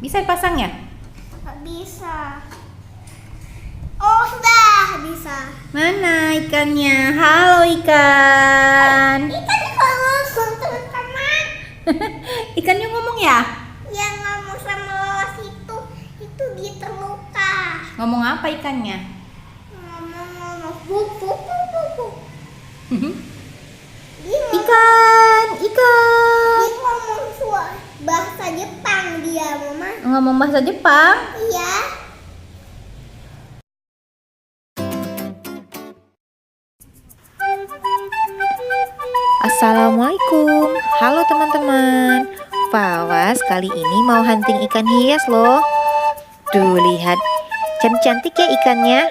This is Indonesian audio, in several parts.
Bisa dipasang ya? Nggak bisa. Oh, sudah bisa. Mana ikannya? Halo ikan. Ikan kalau teman-teman. Ikannya ngomong ya? Yang ngomong sama Lolas itu dia terluka. Ngomong apa ikannya? Ngomong buku. Dia Ikan. ngomong bahasa Jepang dia, Mama. Ngomong bahasa Jepang? Iya. Assalamualaikum. Halo teman-teman. Fawas kali ini mau hunting ikan hias loh. Tuh lihat, cantik ya ikannya.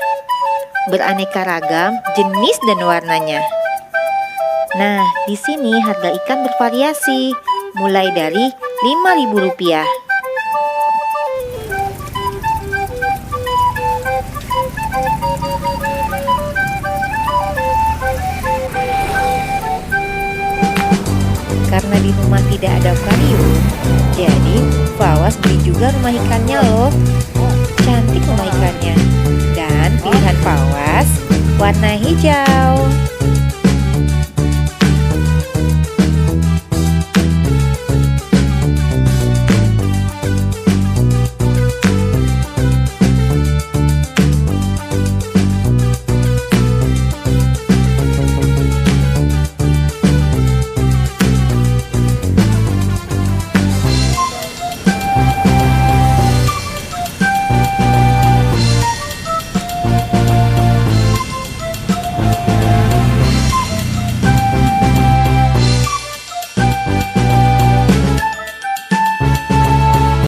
Beraneka ragam jenis dan warnanya. Nah, di sini harga ikan bervariasi, mulai dari Rp5.000. Karena di rumah tidak ada akuarium, jadi Fawas beli juga rumah ikannya loh. Cantik rumah ikannya. Dan pilihan Fawas warna hijau.